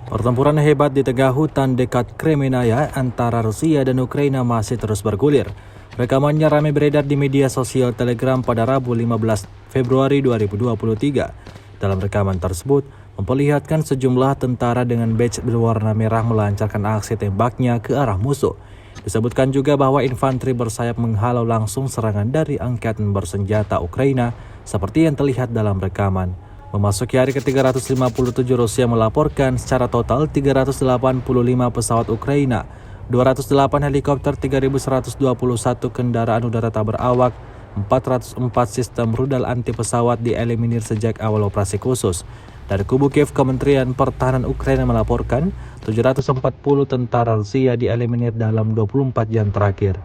Pertempuran hebat di tengah hutan dekat Kremenaya antara Rusia dan Ukraina masih terus bergulir. Rekamannya ramai beredar di media sosial Telegram pada Rabu 15 Februari 2023. Dalam rekaman tersebut, memperlihatkan sejumlah tentara dengan badge berwarna merah melancarkan aksi tembaknya ke arah musuh. Disebutkan juga bahwa infanteri bersayap menghalau langsung serangan dari angkatan bersenjata Ukraina seperti yang terlihat dalam rekaman. Memasuki hari ke-357, Rusia melaporkan secara total 385 pesawat Ukraina, 208 helikopter, 3.121 kendaraan udara tak berawak, 404 sistem rudal anti pesawat dieliminir sejak awal operasi khusus. Dari kubu Kiev, Kementerian Pertahanan Ukraina melaporkan 740 tentara Rusia dieliminir dalam 24 jam terakhir.